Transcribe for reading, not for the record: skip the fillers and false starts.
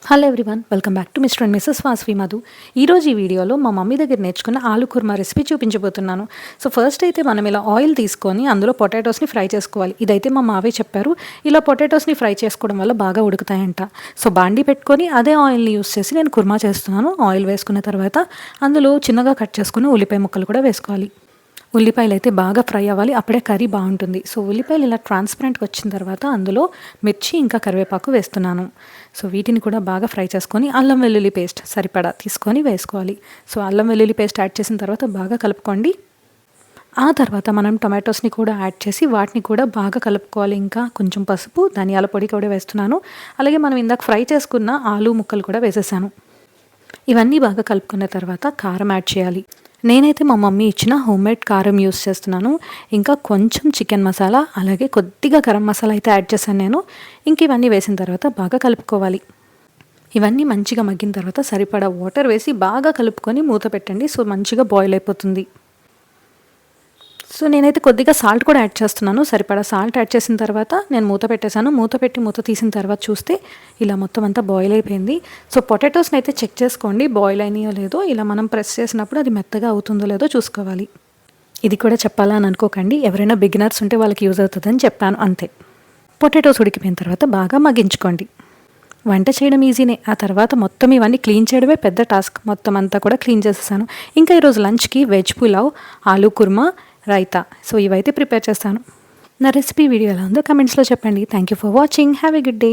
Hello everyone, welcome back to mister and missus Vasavi Madhu. ఈరోజు ఈ వీడియోలో మా మమ్మీ దగ్గర నేర్చుకున్న ఆలు కుర్మా రెసిపీ చూపించబోతున్నాను. సో ఫస్ట్ అయితే మనం ఇలా ఆయిల్ తీసుకొని అందులో పొటాటోస్ని ఫ్రై చేసుకోవాలి. ఇదైతే మా మావయ్య చెప్పారు. ఇలా పొటాటోస్ని ఫ్రై చేసుకోవడం వల్ల బాగా ఉడుకుతాయంట. సో బాండీ పెట్టుకొని అదే ఆయిల్ని యూస్ చేసి నేను కుర్మా చేస్తున్నాను. ఆయిల్ వేసుకున్న తర్వాత అందులో చిన్నగా కట్ చేసుకుని ఉల్లిపాయ ముక్కలు కూడా వేసుకోవాలి. ఉల్లిపాయలు అయితే బాగా ఫ్రై అవ్వాలి, అప్పుడే కర్రీ బాగుంటుంది. సో ఉల్లిపాయలు ఇలా ట్రాన్స్పరెంట్గా వచ్చిన తర్వాత అందులో మిర్చి ఇంకా కరివేపాకు వేస్తున్నాను. సో వీటిని కూడా బాగా ఫ్రై చేసుకొని అల్లం వెల్లుల్లి పేస్ట్ సరిపడా తీసుకొని వేసుకోవాలి. సో అల్లం వెల్లుల్లి పేస్ట్ యాడ్ చేసిన తర్వాత బాగా కలుపుకోండి. ఆ తర్వాత మనం టొమాటోస్ని కూడా యాడ్ చేసి వాటిని కూడా బాగా కలుపుకోవాలి. ఇంకా కొంచెం పసుపు, ధనియాల పొడి కూడా వేస్తున్నాను. అలాగే మనం ఇందాక ఫ్రై చేసుకున్న ఆలు ముక్కలు కూడా వేసేసాను. ఇవన్నీ బాగా కలుపుకున్న తర్వాత కారం యాడ్ చేయాలి. నేనైతే మా మమ్మీ ఇచ్చిన హోమ్మేడ్ కారం యూస్ చేస్తున్నాను. ఇంకా కొంచెం చికెన్ మసాలా, అలాగే కొద్దిగా గరం మసాలా అయితే యాడ్ చేశాను నేను. ఇంక ఇవన్నీ వేసిన తర్వాత బాగా కలుపుకోవాలి. ఇవన్నీ మంచిగా మగ్గిన తర్వాత సరిపడా వాటర్ వేసి బాగా కలుపుకొని మూత పెట్టండి. సో మంచిగా బాయిల్ అయిపోతుంది. సో నేనైతే కొద్దిగా సాల్ట్ కూడా యాడ్ చేస్తున్నాను. సరిపడా సాల్ట్ యాడ్ చేసిన తర్వాత నేను మూత పెట్టేశాను. మూత తీసిన తర్వాత చూస్తే ఇలా మొత్తం అంతా బాయిల్ అయిపోయింది. సో పొటాటోస్ని అయితే చెక్ చేసుకోండి, బాయిల్ అయినాయో లేదో. ఇలా మనం ప్రెస్ చేసినప్పుడు అది మెత్తగా అవుతుందో లేదో చూసుకోవాలి. ఇది కూడా చెప్పాలని అనుకోకండి, ఎవరైనా బిగినర్స్ ఉంటే వాళ్ళకి యూజ్ అవుతుందని చెప్పాను అంతే. పొటాటోస్ ఉడికిపోయిన తర్వాత బాగా మగ్గించుకోండి. వంట చేయడం ఈజీనే, ఆ తర్వాత మొత్తం ఇవన్నీ క్లీన్ చేయడమే పెద్ద టాస్క్. మొత్తం అంతా కూడా క్లీన్ చేసేసాను. ఇంకా ఈరోజు లంచ్కి వెజ్ పులావ్, ఆలూ కుర్మా, రైతా, సో ఇవైతే ప్రిపేర్ చేస్తాను. నా రెసిపీ వీడియో ఎలా ఉందో కమెంట్స్లో చెప్పండి. Thank you for watching. Have a good day.